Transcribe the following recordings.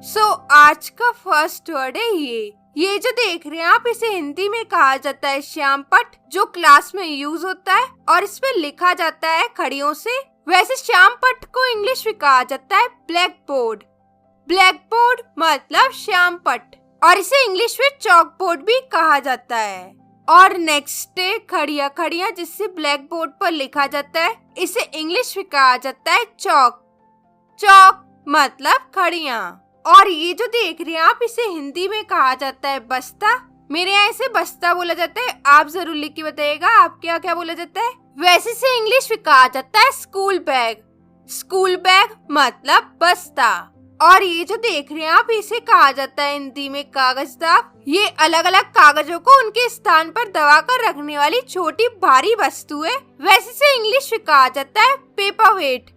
आज का first word है ये जो देख रहे हैं आप, इसे हिंदी में कहा जाता है श्यामपट्ट, जो क्लास में यूज होता है और इस पे लिखा जाता है खड़ियों से। वैसे श्यामपट्ट को इंग्लिश में कहा जाता है ब्लैक बोर्ड। ब्लैक बोर्ड मतलब श्यामपट्ट, और इसे इंग्लिश में चॉक बोर्ड भी कहा जाता है। और नेक्स्ट है खड़िया। खड़िया जिससे ब्लैक बोर्ड पर लिखा जाता है, इसे इंग्लिश में कहा जाता है चॉक। चॉक मतलब खड़िया। और ये जो देख रहे हैं आप, इसे हिंदी में कहा जाता है बस्ता। मेरे यहाँ इसे बस्ता बोला जाता है, आप जरूर लिख के बताइएगा आपके यहाँ क्या बोला जाता है। वैसे इसे इंग्लिश में कहा जाता है स्कूल बैग। स्कूल बैग मतलब बस्ता। और ये जो देख रहे हैं आप, इसे कहा जाता है हिंदी में कागजदाव। ये अलग अलग कागजों को उनके स्थान पर दबा कर रखने वाली छोटी भारी वस्तु है। वैसे इसे इंग्लिश में कहा जाता है पेपर वेट।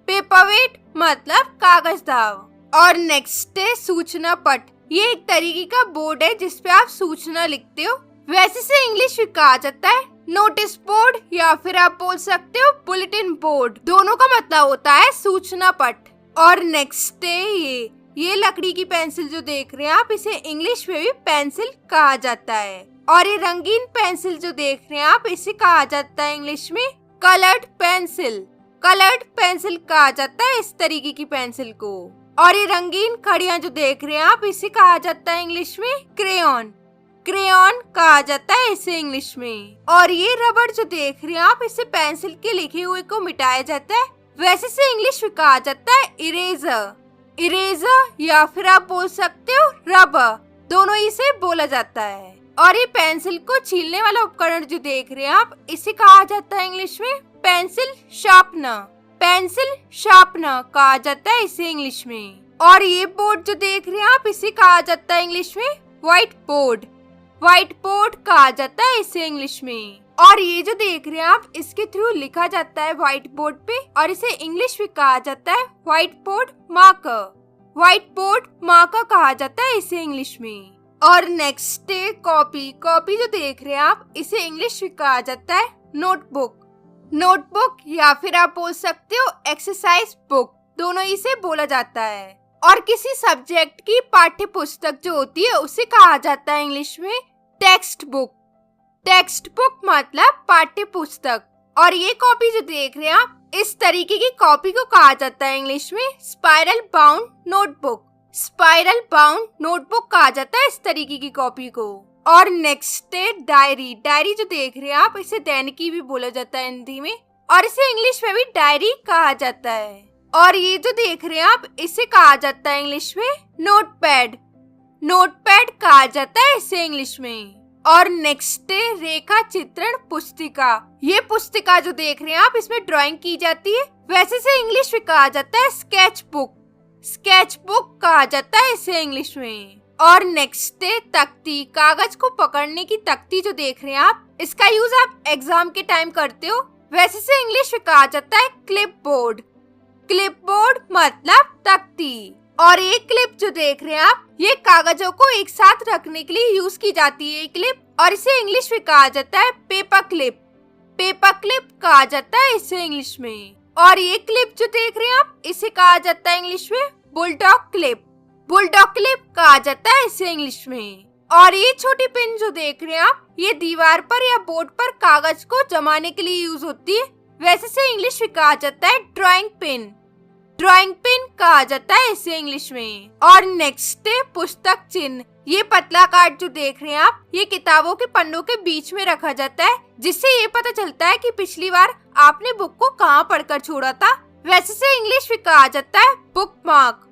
पेपर वेट मतलब कागजदाव। और नेक्स्ट है सूचना पट। ये एक तरीके का बोर्ड है जिसपे आप सूचना लिखते हो। वैसे इसे इंग्लिश में कहा जाता है नोटिस बोर्ड, या फिर आप बोल सकते हो बुलेटिन बोर्ड। दोनों का मतलब होता है सूचना पट। और नेक्स्ट है ये लकड़ी की पेंसिल जो देख रहे हैं आप, इसे इंग्लिश में भी पेंसिल कहा जाता है। और ये रंगीन पेंसिल जो देख रहे हैं आप, इसे कहा जाता है इंग्लिश में कलर्ड पेंसिल। कलर्ड पेंसिल कहा जाता है इस तरीके की पेंसिल को। और ये रंगीन खड़ियां जो देख रहे हैं आप, इसे कहा जाता है इंग्लिश में क्रेयॉन। क्रेयॉन कहा जाता है इसे इंग्लिश में। और ये रबड़ जो देख रहे हैं आप, इसे पेंसिल के लिखे हुए को मिटाया जाता है। वैसे इसे इंग्लिश में कहा जाता है इरेजर। इरेजर या फिर आप बोल सकते हो रबर, दोनों इसे बोला जाता है। और ये पेंसिल को छीलने वाला उपकरण जो देख रहे हैं आप, इसे कहा जाता है इंग्लिश में पेंसिल शार्पनर। पेंसिल शार्पनर कहा जाता है इसे इंग्लिश में। और ये बोर्ड जो देख रहे हैं आप, इसे कहा जाता है इंग्लिश में व्हाइट बोर्ड। व्हाइट बोर्ड कहा जाता है इसे इंग्लिश में। और ये जो देख रहे हैं आप, इसके थ्रू लिखा जाता है व्हाइट बोर्ड पे, और इसे इंग्लिश में कहा जाता है white board marker. White board marker कहा जाता है इसे इंग्लिश में। और नेक्स्ट है कॉपी। कॉपी जो देख रहे हैं आप, इसे इंग्लिश में कहा जाता है नोटबुक। नोटबुक या फिर आप बोल सकते हो एक्सरसाइज बुक, दोनों इसे बोला जाता है। और किसी सब्जेक्ट की पाठ्य पुस्तक जो होती है, उसे कहा जाता है इंग्लिश में टेक्स्ट बुक। टेक्स्ट बुक मतलब पाठ्य पुस्तक। और ये कॉपी जो देख रहे हैं आप, इस तरीके की कॉपी को कहा जाता है इंग्लिश में spiral bound notebook. Spiral bound notebook कहा जाता है इस तरीके की कॉपी को। और नेक्स्ट है डायरी। डायरी जो देख रहे हैं आप, इसे दैनिकी भी बोला जाता है हिंदी में, और इसे इंग्लिश में भी डायरी कहा जाता है। और ये जो देख रहे हैं आप, इसे कहा जाता है इंग्लिश में नोटपैड। नोटपैड कहा जाता है इसे इंग्लिश में। और नेक्स्ट है रेखा चित्रण पुस्तिका। ये पुस्तिका जो देख रहे हैं आप, इसमें ड्राइंग की जाती है। वैसे इसे इंग्लिश में कहा जाता है स्केच बुक। स्केच बुक कहा जाता है इसे इंग्लिश में। और नेक्स्ट है तख्ती। कागज को पकड़ने की तख्ती जो देख रहे हैं आप, इसका यूज आप एग्जाम के टाइम करते हो। वैसे इसे इंग्लिश में कहा जाता है क्लिप बोर्ड। क्लिप बोर्ड मतलब तख्ती। और ये क्लिप जो देख रहे हैं आप, ये कागजों को एक साथ रखने के लिए यूज की जाती है क्लिप, और इसे इंग्लिश में कहा जाता है पेपर क्लिप। पेपर क्लिप कहा जाता है इसे इंग्लिश में। और ये क्लिप जो देख रहे हैं आप, इसे कहा जाता है इंग्लिश में बुलडॉग क्लिप। बुलडॉग क्लिप कहा जाता है इसे इंग्लिश में। और ये छोटी पिन जो देख रहे हैं आप, ये दीवार पर या बोर्ड पर कागज को जमाने के लिए यूज होती है। वैसे इसे इंग्लिश में कहा जाता है ड्राइंग पिन। ड्राइंग पिन कहा जाता है इसे इंग्लिश में। और नेक्स्ट है पुस्तक चिन्ह। ये पतला कार्ड जो देख रहे हैं आप, ये किताबों के पन्नों के बीच में रखा जाता है, जिससे ये पता चलता है कि पिछली बार आपने बुक को कहाँ पढ़कर छोड़ा था। वैसे इसे इंग्लिश में कहा जाता है बुक मार्क।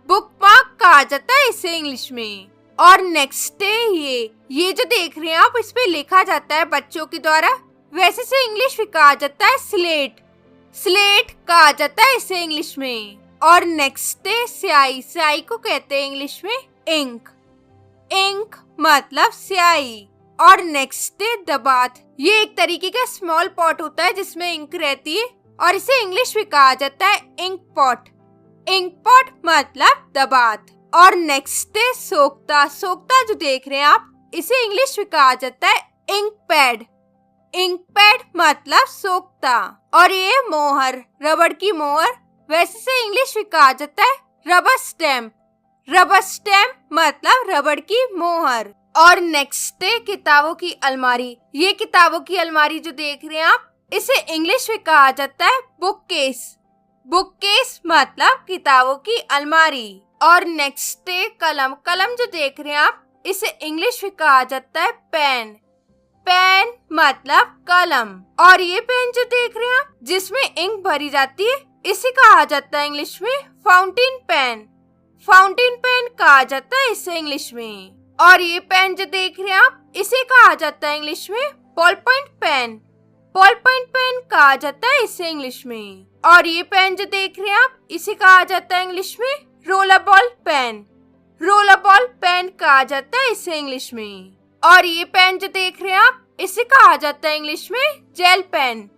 बुक मार्क कहा जाता है इसे इंग्लिश में। और नेक्स्ट है ये जो देख रहे हैं आप, इस पे लिखा जाता है बच्चों के द्वारा। वैसे इसे इंग्लिश में कहा जाता है स्लेट। स्लेट कहा जाता है इसे इंग्लिश में। और नेक्स्ट है स्याही। स्याही को कहते हैं इंग्लिश में इंक। इंक मतलब स्याही। और नेक्स्ट है दबात। ये एक तरीके का स्मॉल पॉट होता है जिसमें इंक रहती है, और इसे इंग्लिश में कहा जाता है इंक पॉट। इंक पॉट मतलब दबात। और नेक्स्ट है सोख्ता। सोख्ता जो देख रहे हैं आप, इसे इंग्लिश में कहा जाता है इंक पैड। इंक पैड मतलब सोख्ता। और ये मोहर, रबड़ की मोहर, वैसे से इंग्लिश में कहा जाता है रबर स्टैम्प। रबर स्टैम्प मतलब रबड़ की मोहर। और नेक्स्ट है किताबों की अलमारी। ये किताबों की अलमारी जो देख रहे हैं आप, इसे इंग्लिश में कहा जाता है बुक केस। बुक केस मतलब किताबों की अलमारी। और नेक्स्ट है कलम। कलम जो देख रहे हैं आप, इसे इंग्लिश में कहा जाता है पेन। पेन मतलब कलम। और ये पेन जो देख रहे हैं आप, जिसमें इंक भरी जाती है, इसे कहा जाता है इंग्लिश में फाउंटेन पेन। फाउंटेन पेन कहा जाता है इसे इंग्लिश में। और ये पेन जो देख रहे हैं आप, इसे कहा जाता है इंग्लिश में ball point pen. Ball point pen कहा जाता है इसे इंग्लिश में। और ये पेन जो देख रहे हैं आप, इसे कहा जाता है इंग्लिश में roller ball pen. Roller ball pen कहा जाता है इसे इंग्लिश में। और ये पेन जो देख रहे हैं आप, इसे कहा जाता है इंग्लिश में जेल पेन।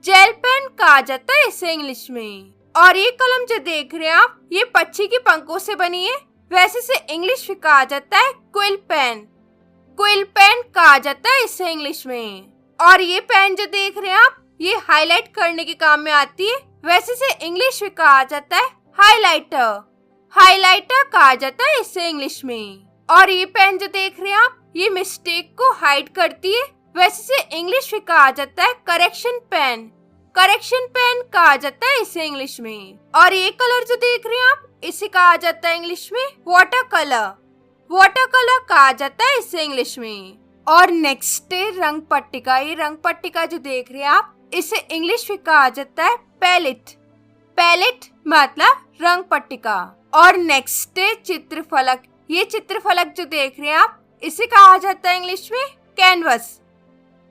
जेल पेन कहा जाता है इसे इंग्लिश में। और ये कलम जो देख रहे हैं आप, ये पक्षी के पंखों से बनी है, वैसे इसे इंग्लिश में कहा जाता है क्विल पेन। क्विल पेन कहा जाता है इसे इंग्लिश में। और ये पेन जो देख रहे हैं आप, ये हाईलाइट करने के काम में आती है, वैसे इसे इंग्लिश में कहा जाता है हाइलाइटर। हाइलाइटर कहा जाता है इसे इंग्लिश में। और ये पेन जो देख रहे हैं आप, ये मिस्टेक को हाइड करती है, वैसे इसे इंग्लिश में कहा जाता है करेक्शन पेन। करेक्शन पेन कहा जाता है इसे इंग्लिश में। और ये कलर जो देख रहे हैं आप, इसे कहा जाता है इंग्लिश में वाटर कलर। वाटर कलर कहा जाता है इसे इंग्लिश में। और नेक्स्ट है रंग पट्टिका। ये रंग पट्टिका जो देख रहे हैं आप, इसे इंग्लिश में कहा जाता है पैलेट। पैलेट मतलब रंग पट्टिका। और नेक्स्ट है चित्रफलक। ये चित्रफलक जो देख रहे हैं आप, इसे कहा जाता है इंग्लिश में कैनवस।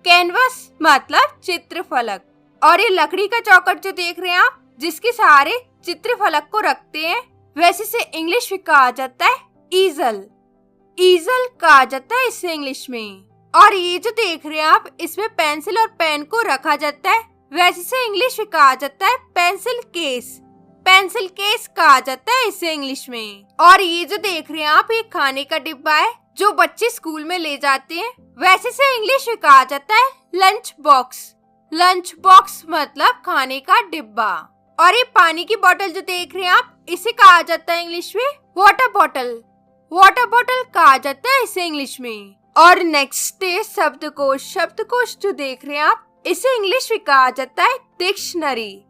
कैनवस मतलब चित्रफलक। और ये लकड़ी का चौखट जो देख रहे हैं आप, जिसके सहारे चित्रफलक को रखते हैं, वैसे इसे इंग्लिश में कहा जाता है ईजल। ईजल कहा जाता है इसे इंग्लिश में। और ये जो देख रहे हैं आप, इसमें पेंसिल और पेन को रखा जाता है, वैसे इसे इंग्लिश में कहा जाता है पेंसिल केस। पेंसिल केस कहा जाता है इसे इंग्लिश में। और ये जो देख रहे हैं आप, ये खाने का डिब्बा है जो बच्चे स्कूल में ले जाते हैं, वैसे इसे इंग्लिश में कहा जाता है लंच बॉक्स। लंच बॉक्स मतलब खाने का डिब्बा। और ये पानी की बोतल जो देख रहे हैं आप, इसे कहा जाता है इंग्लिश में वाटर बॉटल। वाटर बॉटल कहा जाता है इसे इंग्लिश में। और नेक्स्ट है शब्दकोश। शब्दकोश जो देख रहे हैं आप, इसे इंग्लिश में कहा जाता है डिक्शनरी।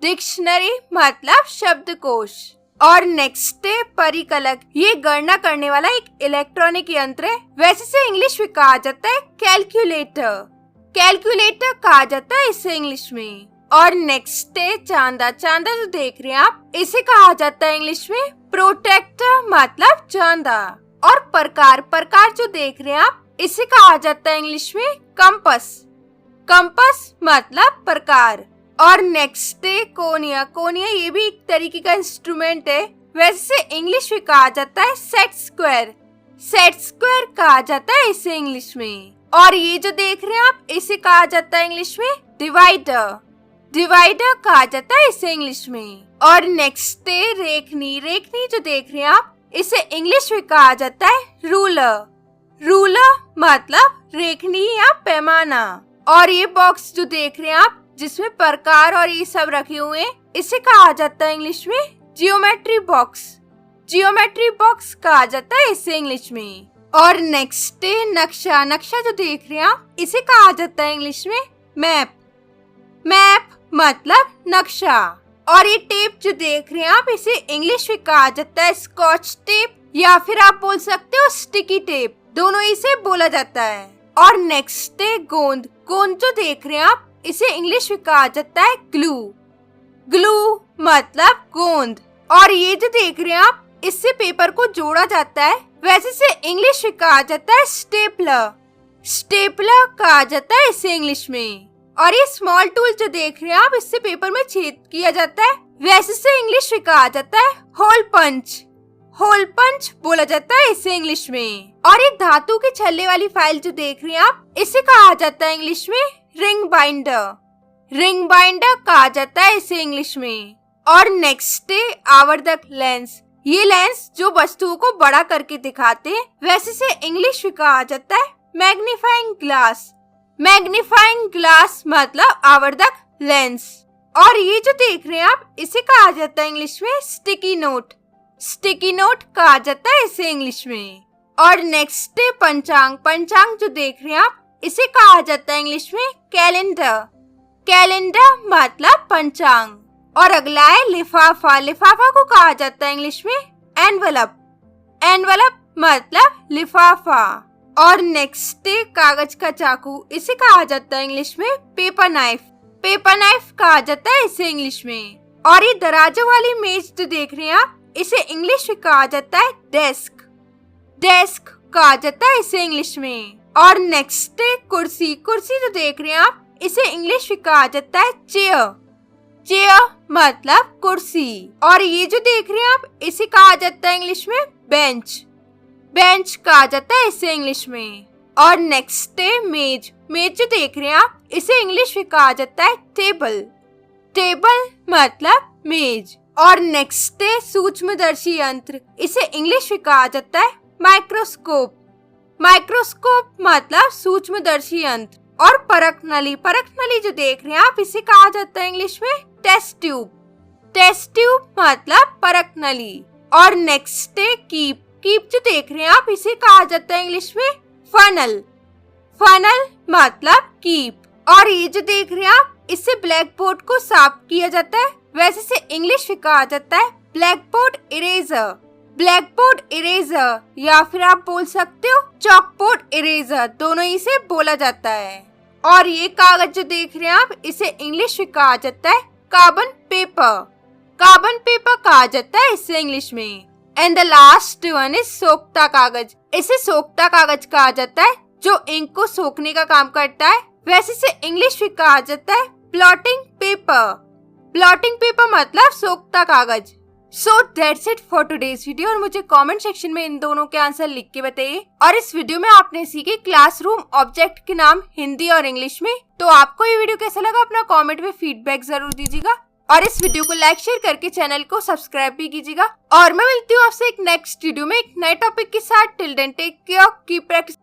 डिक्शनरी मतलब शब्दकोश। और नेक्स्ट है परिकलक। ये गणना करने वाला एक इलेक्ट्रॉनिक यंत्र है, वैसे इसे इंग्लिश में कहा जाता है कैलकुलेटर। कैलकुलेटर कहा जाता है इसे इंग्लिश में। और नेक्स्ट है चांदा। चांदा जो देख रहे हैं आप, इसे कहा जाता है इंग्लिश में प्रोटेक्टर मतलब चांदा। और प्रकार। प्रकार जो देख रहे हैं आप, इसे कहा जाता है इंग्लिश में कंपस। कंपस मतलब प्रकार। और नेक्स्ट है कोनिया। कोनिया ये भी एक तरीके का इंस्ट्रूमेंट है, वैसे इंग्लिश में कहा जाता है सेट स्क्वायर। सेट स्क्वायर कहा जाता है इसे इंग्लिश में। और ये जो देख रहे हैं आप, इसे कहा जाता है इंग्लिश में डिवाइडर। डिवाइडर कहा जाता है इसे इंग्लिश में। और नेक्स्ट है रेखनी। रेखनी जो देख रहे हैं आप, इसे इंग्लिश में कहा जाता है रूलर। रूलर मतलब रेखनी या पैमाना। और ये बॉक्स जो देख रहे हैं आप, जिसमें प्रकार और ये सब रखे हुए हैं, इसे कहा जाता है इंग्लिश में जियोमेट्री बॉक्स। जियोमेट्री बॉक्स कहा जाता है इसे इंग्लिश में। और नेक्स्ट है नक्शा। नक्शा जो देख रहे हैं आप, इसे कहा जाता है इंग्लिश में मैप। मैप मतलब नक्शा। और ये टेप जो देख रहे हैं आप, इसे इंग्लिश में कहा जाता है स्कॉच टेप, या फिर आप बोल सकते हो स्टिकी टेप, दोनों इसे बोला जाता है। और नेक्स्ट है गोंद। गोंद जो देख रहे हैं आप, इसे इंग्लिश में कहा जाता है ग्लू। ग्लू मतलब गोंद। और ये जो देख रहे हैं आप, इससे पेपर को जोड़ा जाता है, वैसे इसे इंग्लिश में कहा जाता है स्टेपलर। स्टेपलर कहा जाता है इसे इंग्लिश में। और ये स्मॉल टूल जो देख रहे हैं आप, इससे पेपर में छेद किया जाता है, वैसे इसे इंग्लिश में कहा जाता है होल पंच। होल पंच बोला जाता है इसे इंग्लिश में। और ये धातु के छल्ले वाली फाइल जो देख रहे हैं आप, इसे कहा जाता है इंग्लिश में रिंग बाइंडर। रिंग बाइंडर कहा जाता है इसे इंग्लिश में। और नेक्स्ट है आवर्धक लेंस। ये लेंस जो वस्तुओं को बड़ा करके दिखाते हैं, वैसे इसे इंग्लिश में कहा जाता है मैग्नीफाइंग ग्लास। मैग्नीफाइंग ग्लास मतलब आवर्धक लेंस। और ये जो देख रहे हैं आप, इसे कहा जाता है इंग्लिश में स्टिकी नोट। स्टिकी नोट कहा जाता है इसे इंग्लिश में। और नेक्स्ट है पंचांग। पंचांग जो देख रहे हैं आप, इसे कहा जाता है इंग्लिश में कैलेंडर। कैलेंडर मतलब पंचांग। और अगला है लिफाफा। लिफाफा को कहा जाता है इंग्लिश में एनवलप। एनवलप मतलब लिफाफा। और नेक्स्ट है कागज का चाकू। इसे कहा जाता है इंग्लिश में पेपर नाइफ। पेपर नाइफ कहा जाता है इसे इंग्लिश में। और ये दराजों वाली मेज जो देख रहे हैं आप, इसे इंग्लिश में कहा जाता है डेस्क। डेस्क कहा जाता है इसे इंग्लिश में। और नेक्स्ट है कुर्सी। कुर्सी जो देख रहे हैं आप, इसे इंग्लिश में कहा जाता है चेयर। चेयर मतलब कुर्सी। और ये जो देख रहे हैं आप, इसे कहा जाता है इंग्लिश में बेंच। बेंच कहा जाता है इसे इंग्लिश में। और नेक्स्ट है मेज। मेज जो देख रहे हैं आप, इसे इंग्लिश में कहा जाता है टेबल। टेबल मतलब मेज। और नेक्स्ट है सूक्ष्मदर्शी यंत्र। इसे इंग्लिश में कहा जाता है माइक्रोस्कोप। माइक्रोस्कोप मतलब सूक्ष्मदर्शी यंत्र। और परख नली। परख नली जो देख रहे हैं आप, इसे कहा जाता है इंग्लिश में टेस्ट ट्यूब। टेस्ट ट्यूब मतलब परख नली। और नेक्स्ट है कीप। कीप जो देख रहे हैं आप, इसे कहा जाता है इंग्लिश में फनल। फनल मतलब कीप। और ये जो देख रहे हैं आप, इससे ब्लैक बोर्ड को साफ किया जाता है। वैसे से इंग्लिश में कहा जाता है black board eraser. Black board eraser, या फिर आप बोल सकते हो चॉक बोर्ड इरेजर, दोनों ही से बोला जाता है। और ये कागज जो देख रहे हैं आप, इसे इंग्लिश में कहा जाता है कार्बन पेपर। कार्बन पेपर कहा जाता है इसे इंग्लिश में। And the last one is सोखता कागज। इसे सोखता कागज कहा जाता है, जो इंक को सोखने का काम करता है। वैसे से इंग्लिश में कहा जाता है ब्लॉटिंग पेपर। ब्लॉटिंग पेपर मतलब सोखता कागज। So that's it for today's video. और मुझे कमेंट सेक्शन में इन दोनों के आंसर लिख के बताइए। और इस वीडियो में आपने सीखे क्लासरूम ऑब्जेक्ट के नाम हिंदी और इंग्लिश में। तो आपको ये वीडियो कैसा लगा, अपना कमेंट में फीडबैक जरूर दीजिएगा। और इस वीडियो को लाइक शेयर करके चैनल को सब्सक्राइब भी कीजिएगा। और मैं मिलती हूँ आपसे एक नेक्स्ट वीडियो में एक नए टॉपिक के साथ। Till then take care, keep practice.